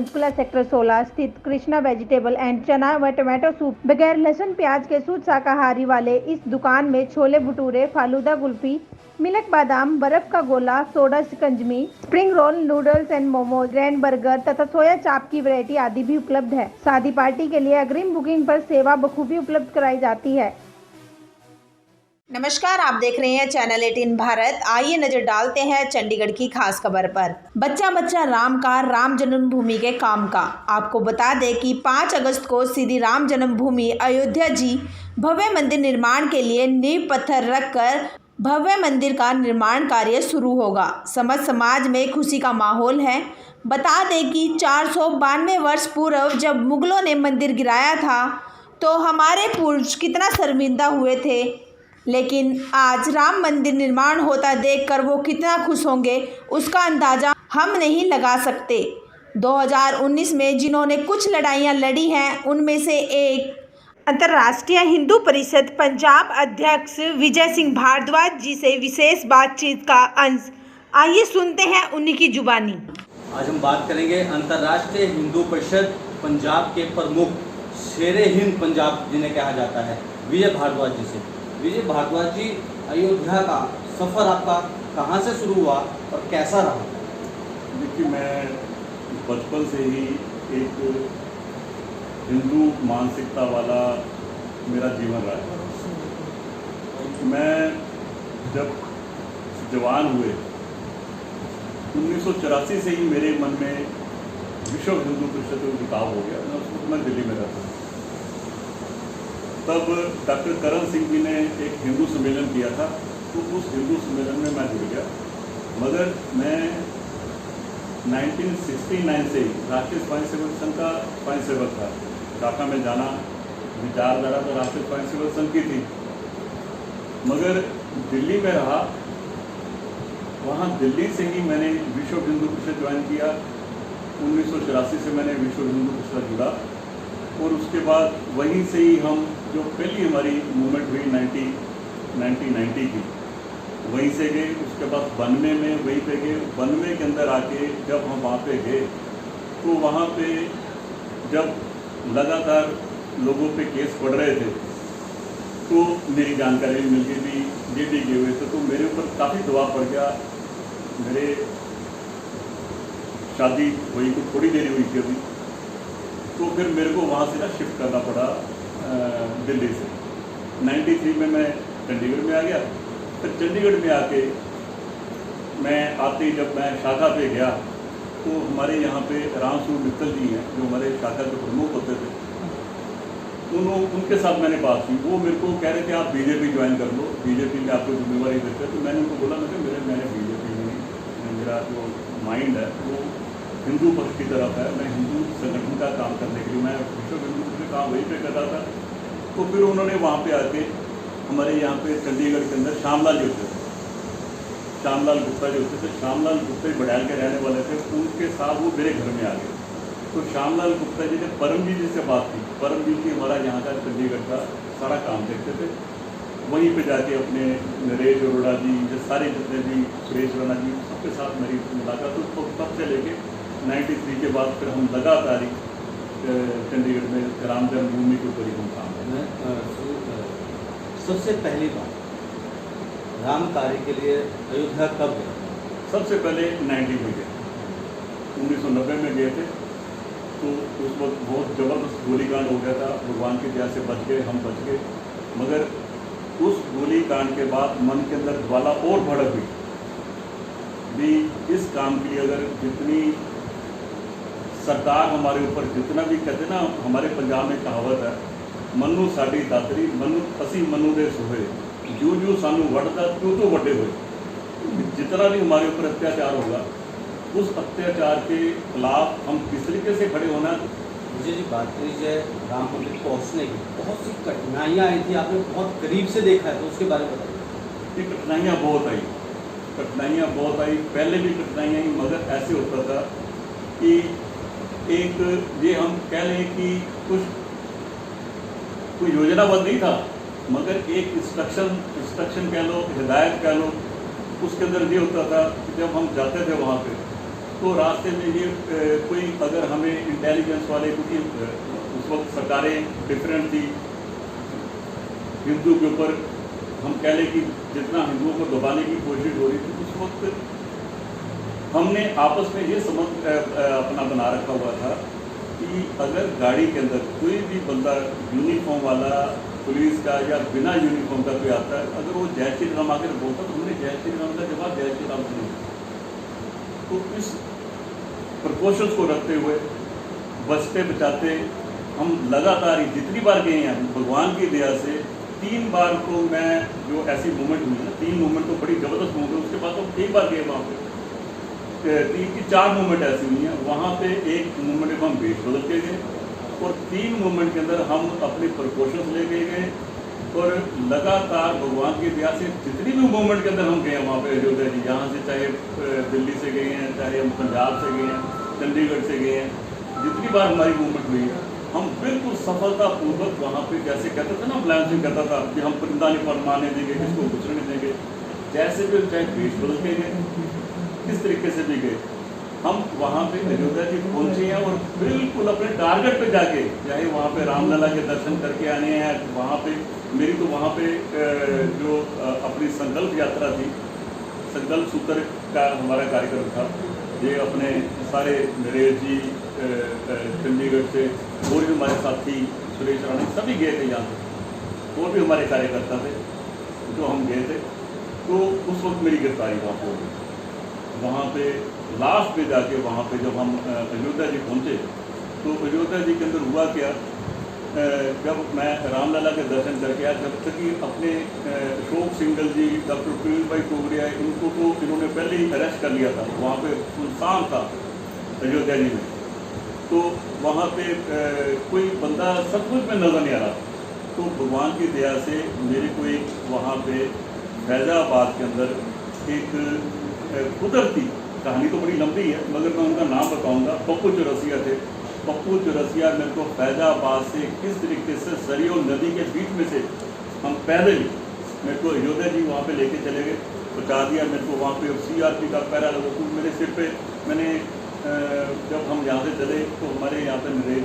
Panchkula sector 16 स्थित Krishna vegetable and चना व टमाटो सूप बगैर लहसुन प्याज के शुद्ध शाकाहारी वाले इस दुकान में छोले भटूरे, फालूदा कुल्फी, मिल्क बादाम, बर्फ का गोला, soda shikanjvi, spring roll, noodles and momos, grand burger तथा सोया चाप की वैरायटी आदि भी उपलब्ध है। शादी पार्टी के लिए अग्रिम बुकिंग पर सेवा बखूबी उपलब्ध कराई जाती है। नमस्कार, आप देख रहे हैं चैनल 18 भारत। आइए नजर डालते हैं चंडीगढ़ की खास खबर पर। बच्चा बच्चा राम का राम जन्मभूमि के काम का। आपको बता दें कि 5 अगस्त को श्री राम जन्मभूमि अयोध्या जी भव्य मंदिर निर्माण के लिए नींव पत्थर रखकर भव्य मंदिर का निर्माण कार्य शुरू होगा। समस्त समाज में खुशी का माहौल है। बता दें कि 492 वर्ष पूर्व जब मुगलों ने मंदिर गिराया था तो हमारे पूर्वज कितना शर्मिंदा हुए थे, लेकिन आज राम मंदिर निर्माण होता देखकर वो कितना खुश होंगे उसका अंदाज़ा हम नहीं लगा सकते। 2019 में जिन्होंने कुछ लड़ाइयाँ लड़ी हैं उनमें से एक अंतर्राष्ट्रीय हिंदू परिषद पंजाब अध्यक्ष विजय सिंह भारद्वाज जी से विशेष बातचीत का अंश। आइए सुनते हैं उन्हीं की जुबानी। आज हम बात करेंगे अंतर्राष्ट्रीय हिंदू परिषद पंजाब के प्रमुख शेरे हिंद पंजाब जिन्हें कहा जाता है विजय भारद्वाज जी से। विजय भारद्वाज जी, अयोध्या का सफ़र आपका कहाँ से शुरू हुआ और कैसा रहा? देखिए, मैं बचपन से ही एक हिंदू मानसिकता वाला मेरा जीवन रहा है। मैं जब जवान हुए 1984 से ही मेरे मन में विश्व हिंदू परिषद का झुकाव हो गया। उस वक्त मैं दिल्ली में रहता था। तब डॉक्टर करण सिंह जी ने एक हिंदू सम्मेलन किया था, तो उस हिंदू सम्मेलन में मैं जुड़ गया। मगर मैं 1969 से ही राष्ट्रीय स्वयंसेवक संघ का स्वयंसेवक था। ढाका में जाना विचारधारा तो राष्ट्रीय स्वयंसेवक संघ की थी, मगर दिल्ली में रहा। वहाँ दिल्ली से ही मैंने विश्व हिंदू परिषद ज्वाइन किया। 1984 से मैंने विश्व हिंदू परिषद जुड़ा और उसके बाद वहीं से ही हम जो पहली हमारी मूवमेंट हुई 1990 की, वहीं से गए। उसके बाद 92 में वहीं पे गए। 92 के अंदर आके जब हम वहाँ पे गए तो वहाँ पे जब लगातार लोगों पे केस पड़ रहे थे तो मेरी जानकारी मिल गई थी, ये भी गए हुए थे, तो मेरे ऊपर काफ़ी दबाव पड़ गया। मेरे शादी हुई तो थोड़ी देरी हुई थी अभी, तो फिर मेरे को वहाँ से ना शिफ्ट करना पड़ा दिल्ली से। 93 में मैं चंडीगढ़ में आ गया। फिर चंडीगढ़ में आके मैं आते ही जब मैं शाखा पे गया तो हमारे यहाँ पे रामसूर मित्तल जी हैं जो हमारे शाखा के प्रमुख होते थे। उनके साथ मैंने बात की। वो मेरे को कह रहे थे आप बीजेपी ज्वाइन कर लो, बीजेपी में आपको जिम्मेवारी देते हैं। तो मैंने उनको बोला मैंने बीजेपी में, मेरा जो माइंड है वो हिंदू पक्ष की तरफ है। मैं हिंदू संगठन का काम करने के लिए मैं विश्व हिंदू से काम वहीं पे कर रहा था। तो फिर उन्होंने वहाँ पे आके हमारे यहाँ पे चंडीगढ़ के अंदर श्यामलाल जी होते थे, श्यामलाल गुप्ता जी होते थे। श्यामलाल गुप्ता बड़ैल के रहने वाले थे। उनके साथ वो मेरे घर में आ गए। तो श्यामलाल गुप्ता जी ने परमजीत जी से बात की। परमजीत जी हमारा यहाँ का चंडीगढ़ का सारा काम देखते थे। वहीं पे जाके अपने नरेश अरोड़ा जी, जो सारे जितने भी सुरेश राणा जी, सबके साथ मेरी मुलाकात। तो तब से लेके 93 के बाद फिर हम लगातार ही चंडीगढ़ में राम जन्मभूमि के ऊपर ही हम काम करते। सबसे पहली बार राम कार्य के लिए अयोध्या कब गए? सबसे पहले 90 में गए, 1990 में गए थे। तो उस वक्त बहुत ज़बरदस्त गोलीकांड हो गया था। भगवान की दया से बच गए, हम बच गए। मगर उस गोलीकांड के बाद मन के अंदर ज्वाला और भड़क हुई भी। इस काम के लिए अगर जितनी सरकार हमारे ऊपर जितना भी कहते ना, हमारे पंजाब में कहावत है, मनु साड़ी दातरी मनु असी मनु दे सोहे, जो जो सानू वढ़ता त्यों तो वड्डे हुए। जितना भी हमारे ऊपर अत्याचार होगा उस अत्याचार के खिलाफ हम किस तरीके से खड़े होना। मुझे जी बात कीजिए राम मंदिर पहुँचने की बहुत सी कठिनाइयाँ आई थी, आपने बहुत करीब से देखा है, तो उसके बारे में बताइए। ये कठिनाइयाँ बहुत आई, कठिनाइयाँ बहुत आई। पहले भी कठिनाइयाँ आई, मगर ऐसे होता था कि एक ये हम कह लें कि कोई योजनाबद्ध नहीं था, मगर एक इंस्ट्रक्शन कह लो, हिदायत कह लो। उसके अंदर ये होता था कि जब हम जाते थे वहाँ पे तो रास्ते में ये कोई अगर हमें इंटेलिजेंस वाले, क्योंकि उस वक्त सरकारें डिफरेंट थी, हिंदू के ऊपर हम कह लें कि जितना हिंदुओं को दबाने की कोशिश हो रही थी, उस वक्त हमने आपस में ये समझ अपना बना रखा हुआ था कि अगर गाड़ी के अंदर कोई भी बंदा यूनिफॉर्म वाला पुलिस का या बिना यूनिफॉर्म का कोई आता है, अगर वो जय श्री राम आकर बोलता तो हमने जय श्री राम का जवाब जय श्री राम सुना। तो इस प्रिकॉशंस को रखते हुए बचते बचाते हम लगातार ही जितनी बार गए हैं, भगवान की दया से 3 बार को मैं जो ऐसी मूवमेंट हुई ना, 3 मूवमेंट तो बड़ी ज़बरदस्त मूवमेंट है, उसके बाद तो एक बार गए वहाँ पे 3 की 4 मूवमेंट ऐसी हुई हैं। वहाँ पे एक मूवमेंट में हम वेश बदल के गए और 3 मूवमेंट के अंदर हम अपने प्रिकॉशंस ले के गए और लगातार भगवान की दया से जितनी भी मूवमेंट के अंदर हम गए वहाँ पे अयोध्या जी, यहाँ से चाहे दिल्ली से गए हैं, चाहे हम पंजाब से गए हैं, चंडीगढ़ से गए हैं, जितनी बार हमारी मूवमेंट हुई हम बिल्कुल सफलतापूर्वक वहाँ पे, जैसे कहते थे ना प्लान सिंह कहता था कि हम परिंदा नहीं फरमाने देंगे, किसको गुजरने देंगे, जैसे भी चाहे पीठ बदल के गए, किस तरीके से भी गए, हम वहाँ पे अयोध्या जी पहुँचे हैं और बिल्कुल अपने टारगेट पे जाके, चाहे वहाँ पे रामलला के दर्शन करके आने हैं, वहाँ पे मेरी तो वहाँ पे जो अपनी संकल्प यात्रा थी, संकल्प सूत्र का हमारा कार्यक्रम था, ये अपने सारे नरेश जी चंडीगढ़ से और भी हमारे साथी सुरेश राणी सभी गए थे यहाँ से, और भी हमारे कार्यकर्ता थे जो हम गए थे। तो उस वक्त मेरी गिरफ्तारी वहाँ हो गई। वहाँ पे लास्ट पे जाके वहाँ पे जब हम अयोध्या जी पहुँचे तो अयोध्या जी के अंदर हुआ क्या, जब मैं रामलला के दर्शन करके आया, जब तक कि अपने अशोक सिंघल जी, डॉक्टर पीयूष भाई टोगरिया, इनको तो इन्होंने पहले ही अरेस्ट कर लिया था, वहाँ पे सुनसान था अयोध्या जी में, तो वहाँ पे कोई बंदा सचमुच में नजर नहीं आ रहा। तो भगवान की दया से मेरे को एक वहाँ पे फैजाबाद के अंदर एक कुदरती कहानी, तो बड़ी लंबी है मगर मैं उनका नाम बताऊँगा, पप्पू चौरसिया थे। पप्पू चौरसिया मेरे को फैजाबाद से किस तरीके से सरयू नदी के बीच में से हम पैदल मेरे को अयोध्या जी वहाँ पे लेके चले गए, पहुँचा दिया मेरे को वहाँ पे। CRP का पैरा लगा तो मेरे सिर पे, मैंने जब हम यहाँ से चले तो हमारे यहाँ पे नरेश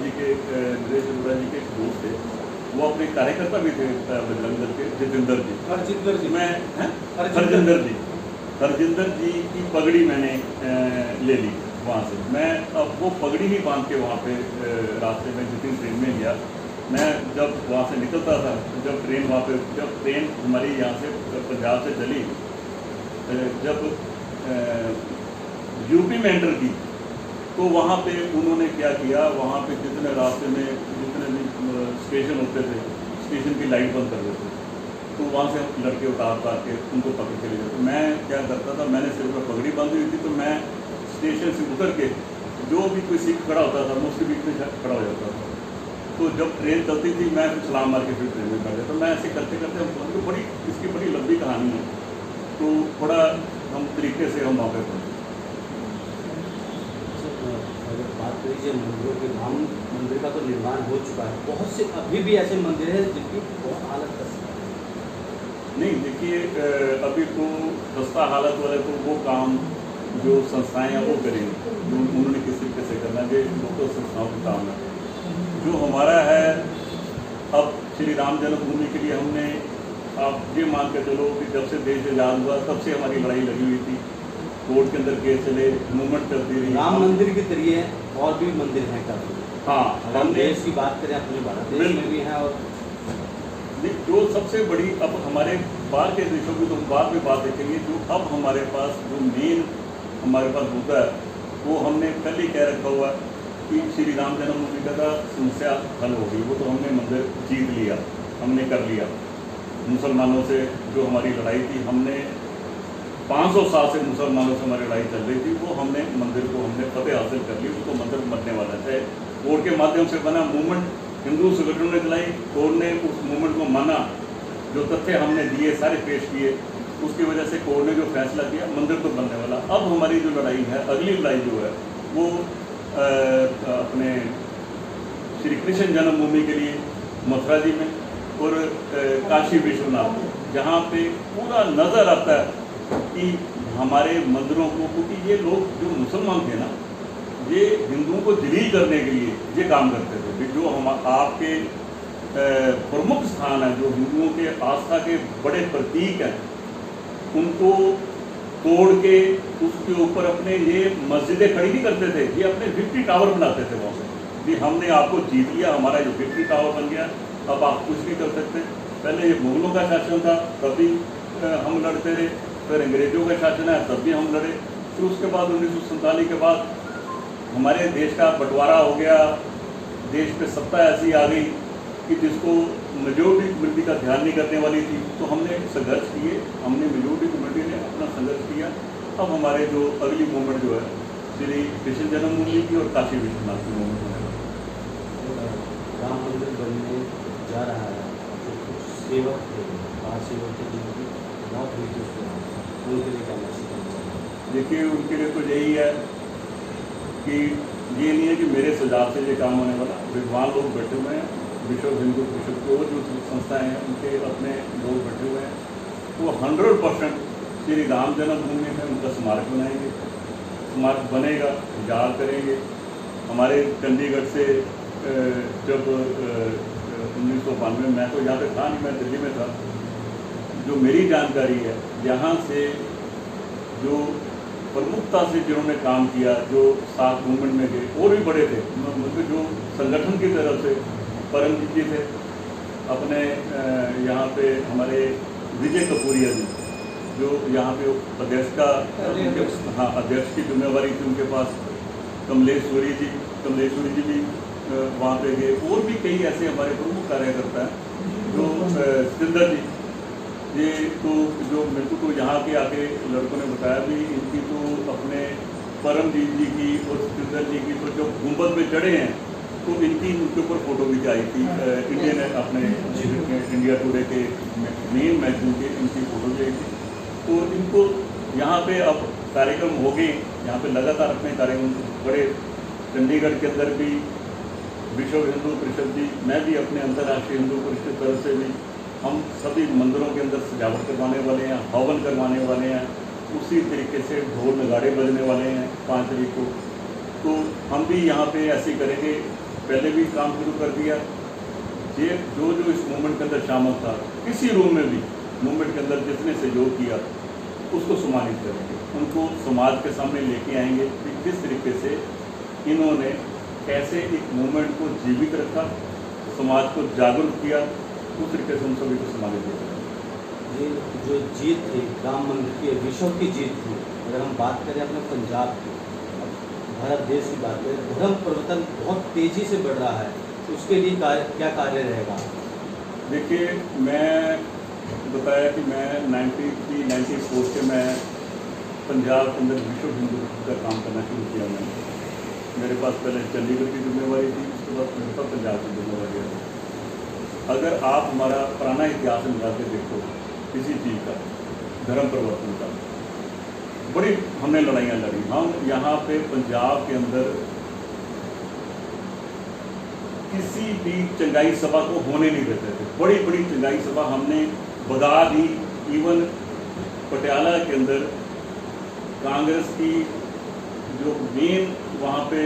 अरोड़ा जी के एक दोस्त थे, वो अपने कार्यकर्ता भी थे बजरंग दल के, हरजिंदर जी, मैं हरजिंदर जी की पगड़ी मैंने ले ली वहाँ से। मैं अब वो पगड़ी ही बांध के वहाँ पे रास्ते में जितनी ट्रेन में गया, मैं जब वहाँ से निकलता था, जब ट्रेन वहाँ पे, जब ट्रेन हमारी यहाँ से पंजाब से चली, जब यूपी में एंटर की तो वहाँ पे उन्होंने क्या किया, वहाँ पे जितने रास्ते में जितने भी स्टेशन होते थे, स्टेशन की लाइट बंद कर देते, तो वहाँ से लड़के उतार के उनको पकड़ के ले जाते। मैं क्या करता था, मैंने सिर पर पगड़ी बांधी हुई थी, तो मैं स्टेशन से उतर के जो भी कोई सिख खड़ा होता था मैं उसके बीच में खड़ा हो जाता था। तो जब ट्रेन चलती थी मैं फिर सलाम मार के फिर ट्रेन में बैठ जाता। तो मैं ऐसे करते करते हम बड़ी, इसकी बड़ी लंबी कहानी है, तो थोड़ा हम तरीके से हम वहाँ पर पहुँचे। अगर बात करिए मंदिरों के, राम मंदिर का तो निर्माण हो चुका है, बहुत से अभी भी ऐसे मंदिर हैं जिनकी बहुत हालत खस्ता है। नहीं देखिए, अभी तो खस्ता हालत वाले तो वो काम जो संस्थाएं हैं वो करेंगे, जो उन्होंने किस तरीके से करना है, लोकल संस्थाओं का काम है। जो हमारा है, अब श्री राम जन्मभूमि के लिए हमने, आप ये मान के चलो कि जब से देश आज़ाद हुआ तब से हमारी लड़ाई लगी हुई थी, कोर्ट के अंदर केस चले, मूवमेंट चलती रही। राम मंदिर के जरिए और भी मंदिर हैं काफ़ी। हाँ, हम देश की बात करें, अपने भारत देश में भी हैं, और जो सबसे बड़ी, अब हमारे बाहर के देशों की तो बाद में बात देखेंगे, जो अब हमारे पास जो मेन हमारे पास मुद्दा है, वो हमने पहले कह रखा हुआ कि श्री राम जन्मभूमि का समस्या हल हो गई, वो तो हमने मंदिर जीत लिया, हमने कर लिया। मुसलमानों से जो हमारी लड़ाई थी, हमने 500 साल से मुसलमानों से हमारी लड़ाई चल रही थी, वो हमने मंदिर को हमने फतेह हासिल कर ली, वो तो मंदिर बनने वाला है। कोर्ट के माध्यम से बना मूवमेंट, हिंदू संगठनों ने चलाई, कोर्ट ने उस मूवमेंट को माना, जो तथ्य हमने दिए सारे पेश किए, उसकी वजह से कोर्ट ने जो फैसला किया, मंदिर तो बनने वाला। अब हमारी जो लड़ाई है, अगली लड़ाई जो है वो अपने श्री कृष्ण जन्मभूमि के लिए मथुरा जी में और काशी विश्वनाथ, जहाँ पे पूरा नज़र आता है कि हमारे मंदिरों को, क्योंकि ये लोग जो मुसलमान थे ना, ये हिंदुओं को जलील करने के लिए ये काम करते थे। जो हम आपके प्रमुख स्थान हैं, जो हिंदुओं के आस्था के बड़े प्रतीक हैं, उनको तोड़ के उसके ऊपर अपने ये मस्जिदें खड़ी नहीं करते थे, ये अपने विक्ट्री टावर बनाते थे वहाँ से। जी हमने आपको जीत लिया, हमारा जो विक्ट्री टावर बन गया, अब आप कुछ नहीं कर सकते। पहले ये मुगलों का शासन था, तभी हम लड़ते रहे, फिर अंग्रेजों का शासन है, तब भी हम लड़े, फिर उसके बाद 1947 के बाद हमारे देश का बंटवारा हो गया, देश पे सत्ता ऐसी आ गई कि जिसको मेजोरिटी कम्युनिटी का ध्यान नहीं करने वाली थी, तो हमने संघर्ष किए, हमने मेजोरिटी कम्युनिटी ने अपना संघर्ष किया। अब हमारे जो अगली मूवमेंट जो है श्री कृष्ण जन्मभूमि की और काशी विश्वनाथ की मूवमेंट होने वाली। राम मंदिर बनने जा रहा है, जो कुछ सेवक थे, 5 सेवक थे जिनकी मौत हुई थी उसके बाद, उनके लिए क्या मैसेज करना चाहिए? देखिए उनके लिए तो यही है कि ये नहीं है कि मेरे सुझाव से ये काम होने वाला, विद्वान लोग बैठे हुए हैं, विश्व हिंदू परिषद की और जो संस्थाएं हैं उनके अपने लोग बैठे हुए हैं, तो 100% श्री राम जन्मभूमि में उनका स्मारक बनाएंगे, स्मारक बनेगा, याद करेंगे। हमारे चंडीगढ़ से जब 1992 में, मैं तो यहाँ पे था नहीं, मैं दिल्ली में था, जो मेरी जानकारी है यहाँ से जो प्रमुखता से जिन्होंने काम किया, जो साथ मूवमेंट में गए, और भी बड़े थे, मतलब जो संगठन की तरफ से परमजीत जी थे, अपने यहाँ पे हमारे विजय कपूरिया जी, जो यहाँ पे अध्यक्ष का अध्यक्ष की जिम्मेवारी थी उनके पास, कमलेश्वरी जी भी वहाँ पे गए, और भी कई ऐसे हमारे प्रमुख कार्यकर्ता हैं, जो सिंदर जी, ये तो जो मेरे को तो यहाँ के आके लड़कों ने बताया भी, इनकी तो अपने परमजीत जी की और सिंदर जी की तो जो गुंबद में चढ़े हैं, तो इनकी उनके ऊपर फोटो भी आई थी, इंडियन अपने इंडिया टुडे के मेन मैगजीन के इनकी फोटो भी आई थी। तो इनको यहाँ पे अब कार्यक्रम हो गए, यहाँ पे लगातार अपने कार्यक्रम बड़े, चंडीगढ़ के अंदर भी विश्व हिंदू परिषद भी, मैं भी अपने अंतर्राष्ट्रीय हिंदू परिषद तरफ से भी, हम सभी मंदिरों के अंदर सजावट करवाने वाले हैं, हवन करवाने वाले हैं, उसी तरीके से ढोल नगाड़े बजने वाले हैं 5 तारीख को। तो हम भी यहाँ पे ऐसे ही करेंगे, पहले भी काम शुरू कर दिया। ये जो इस मूवमेंट के अंदर शामिल था, किसी रूम में भी मूवमेंट के अंदर जिसने सहयोग किया उसको सम्मानित करेंगे, उनको समाज के सामने लेके आएंगे कि किस तरीके से इन्होंने कैसे एक मूवमेंट को जीवित रखा, समाज को जागरूक किया, उस तरीके से उन सभी को सम्मानित किया। ये जो जीत थी राम मंदिर की, विश्व की जीत थी, अगर हम बात करें अपने पंजाब की, भारत देश की बात करें, धर्म परिवर्तन बहुत तेज़ी से बढ़ रहा है, उसके लिए क्या कार्य रहेगा? देखिए मैं बताया कि मैं 93-94 से मैं पंजाब के अंदर विश्व हिंदू का काम करना शुरू किया। मैंने, मेरे पास पहले चंडीगढ़ की जिम्मेवारी थी, उसके बाद मेरे पास पंजाब की जिम्मेवारी है। अगर आप हमारा पुराना इतिहास मिला के देखो किसी चीज़ का, धर्म परिवर्तन का, बड़ी हमने लड़ाइयाँ लड़ी। हम यहाँ पे पंजाब के अंदर किसी भी चंगाई सभा को होने नहीं देते थे। बड़ी बड़ी चंगाई सभा हमने भगा दी। इवन पटियाला के अंदर कांग्रेस की जो मेन वहाँ पे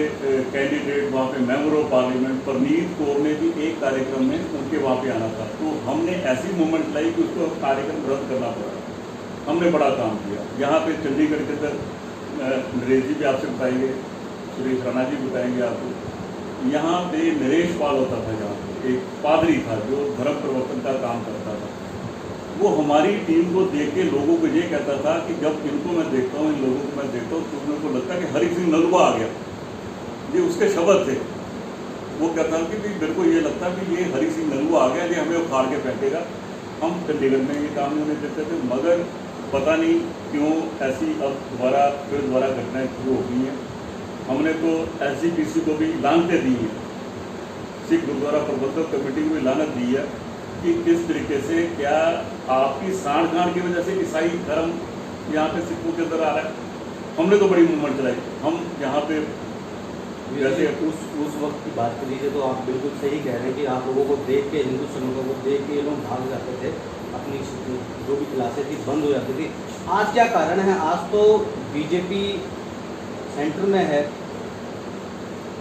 कैंडिडेट, वहाँ पे member of parliament Preneet Kaur ने भी एक कार्यक्रम में उनके वहाँ पे आना था, तो हमने ऐसी मूवमेंट लाई कि उसको कार्यक्रम रद्द करना पड़ा। हमने बड़ा काम किया। यहाँ पे चंडीगढ़ के अंदर नरेश जी भी आपसे बताएंगे, सुरेश राणा जी बताएंगे आपको। यहाँ पे नरेश पाल होता था, यहाँ पे एक पादरी था जो धर्म परिवर्तन का काम करता था। वो हमारी टीम को देख के लोगों को ये कहता था कि जब इनको मैं देखता हूँ, इन लोगों को मैं देखता हूँ, तो मेरे को लगता है कि हरि सिंह नलवा आ गया। ये उसके शब्द थे। वो कहता कि मेरे को ये लगता है कि ये हरि सिंह नलवा आ गया, ये हमें उखाड़ के फेंकेगा। हम चंडीगढ़ में ये काम नहीं होने देते थे, मगर पता नहीं क्यों ऐसी अब दोबारा घटनाएं शुरू हो गई हैं। हमने तो SGPC को भी लानतें दी हैं, सिख गुरुद्वारा प्रबंधक कमेटी को भी लानत दी है कि किस तरीके से क्या आपकी सांड गांड की वजह से ईसाई धर्म यहाँ पे सिखों के अंदर आ रहा है। हमने तो बड़ी मूवमेंट चलाई। हम यहाँ पे जैसे उस वक्त की बात कर लीजिए तो आप बिल्कुल सही कह रहे हैं कि आप लोगों को देख के, हिंदू संगठनों को देख के ये लोग भाग जाते थे। अपनी जो भी क्लासें थी बंद हो जाती थी। आज क्या कारण है? आज तो बीजेपी सेंटर में है।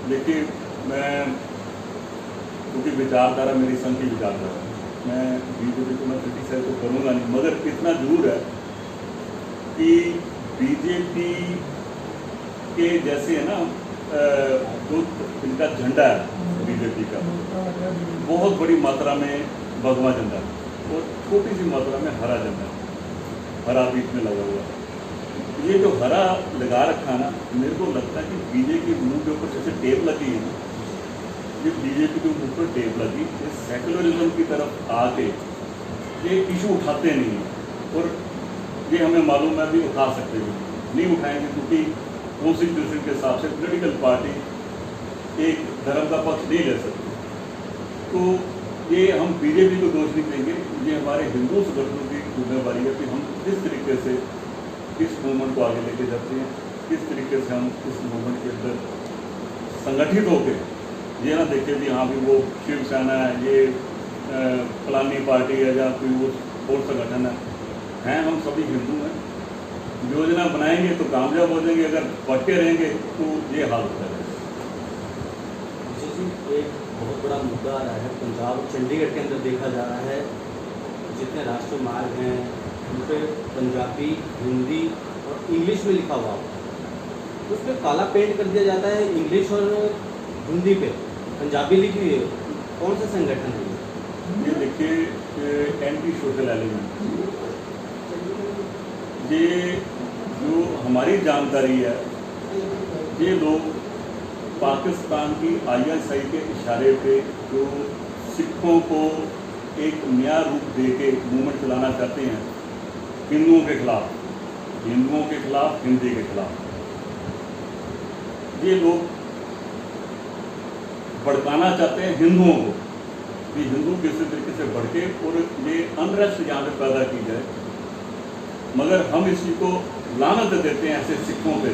देखिए, मैं क्योंकि विचारधारा मेरी संघ की विचारधारा है, मैं बीजेपी को मैं क्रिटिसाइज तो करूँगा नहीं, मगर इतना जरूर है कि बीजेपी के जैसे है ना जो इनका झंडा है बीजेपी का, बहुत बड़ी मात्रा में भगवा झंडा है और छोटी सी मात्रा में हरा झंडा है, हरा बीच में लगा हुआ है। ये जो हरा लगा रखा ना, मेरे को लगता है कि बीजेपी के मुंह के ऊपर जैसे टेप लगी है ना, ये बीजेपी के मुंह पर टेप लगी, ये सेकुलरिज्म की तरफ आके ये इशू उठाते नहीं हैं और ये हमें मालूम है भी उठा सकते हैं, नहीं उठाएंगे क्योंकि कॉन्स्टिट्यूशन के हिसाब से पॉलिटिकल पार्टी एक धर्म का पक्ष नहीं ले सकती। तो ये हम बीजेपी को दोष नहीं देंगे, ये हमारे हिंदू संगठनों की जिम्मेवारी है कि हम किस तरीके से इस मूवमेंट को आगे लेके जाते हैं, किस तरीके से हम इस मूवमेंट के अंदर संगठित होकर ये ना देखें कि हाँ भी वो शिवसेना है, ये फलानी पार्टी है या कोई वो और संगठन है। हम सभी हिंदू हैं, योजना बनाएंगे तो कामयाब हो जाएंगे, अगर भटके रहेंगे तो ये हाल होता है। एक बहुत बड़ा मुद्दा आ रहा है पंजाब और चंडीगढ़ के अंदर देखा जा रहा है, जितने राष्ट्रीय मार्ग हैं उन पर पंजाबी, हिंदी और इंग्लिश में लिखा हुआ होता है, उस पर काला पेंट कर दिया जाता है इंग्लिश और हिंदी पे पंजाबी लिखी हुई है। कौन सा संगठन है ये? देखिए, एंटी सोशल एलिमेंट, ये जो हमारी जानकारी है, ये लोग पाकिस्तान की ISI के इशारे पे जो सिखों को एक नया रूप दे के मूवमेंट चलाना चाहते हैं हिंदुओं के खिलाफ, हिंदी के खिलाफ, ये लोग भड़काना चाहते हैं हिंदुओं को कि हिंदू किसी तरीके से भड़के और ये अनरेस्ट यहाँ पे पैदा की जाए। मगर हम इसी को लानत देते हैं ऐसे सिखों पे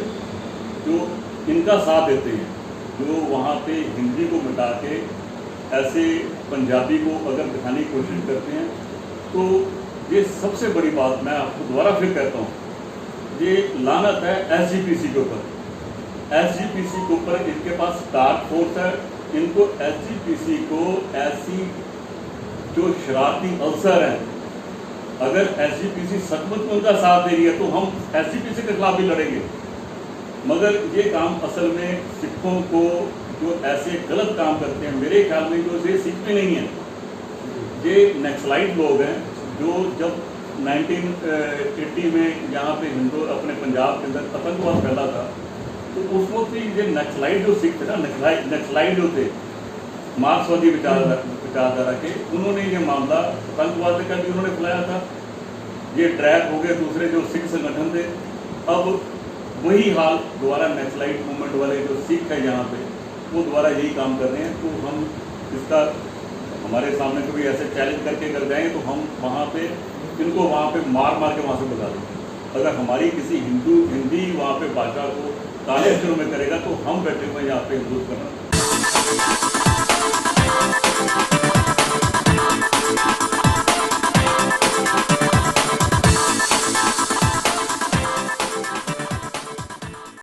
जो इनका साथ देते हैं, जो वहाँ पे हिंदी को मिटा के ऐसे पंजाबी को अगर दिखाने की कोशिश करते हैं। तो ये सबसे बड़ी बात मैं आपको दोबारा फिर कहता हूँ, ये लानत है SGPC के ऊपर। SGPC के ऊपर इनके पास टास्क फोर्स है, इनको SGPC को ऐसी जो शरारती अल्सर हैं, अगर SGPC सचमुच में उनका साथ दे रही है तो हम SGPC के खिलाफ भी लड़ेंगे। मगर ये काम असल में सिखों को जो ऐसे गलत काम करते हैं, मेरे ख्याल में जो ये सिख भी नहीं है, ये नक्सलाइट लोग हैं जो जब 1980 में यहाँ पे हिंदू अपने पंजाब के अंदर आतंकवाद फैला था, तो उस वक्त ये नक्सलाइट जो सिख थे ना, नक्सलाइट जो थे मार्क्सवादी विचारधारा के, उन्होंने ये मामला आतंकवाद का भी उन्होंने फैलाया था। ये ट्रैक हो गए दूसरे जो सिख संगठन थे। अब वही हाल दोबारा नक्सलाइट मूवमेंट वाले जो सिख है यहाँ पे, वो दोबारा यही काम कर रहे हैं। तो हम इसका हमारे सामने कभी ऐसे चैलेंज करके कर जाएंगे तो हम वहाँ पे इनको वहाँ पे मार के वहाँ से बता देंगे। अगर हमारी किसी हिंदी वहाँ पे भाषा को काले अक्षरों में करेगा तो हम बैठे हुए यहाँ पे हिंदू करना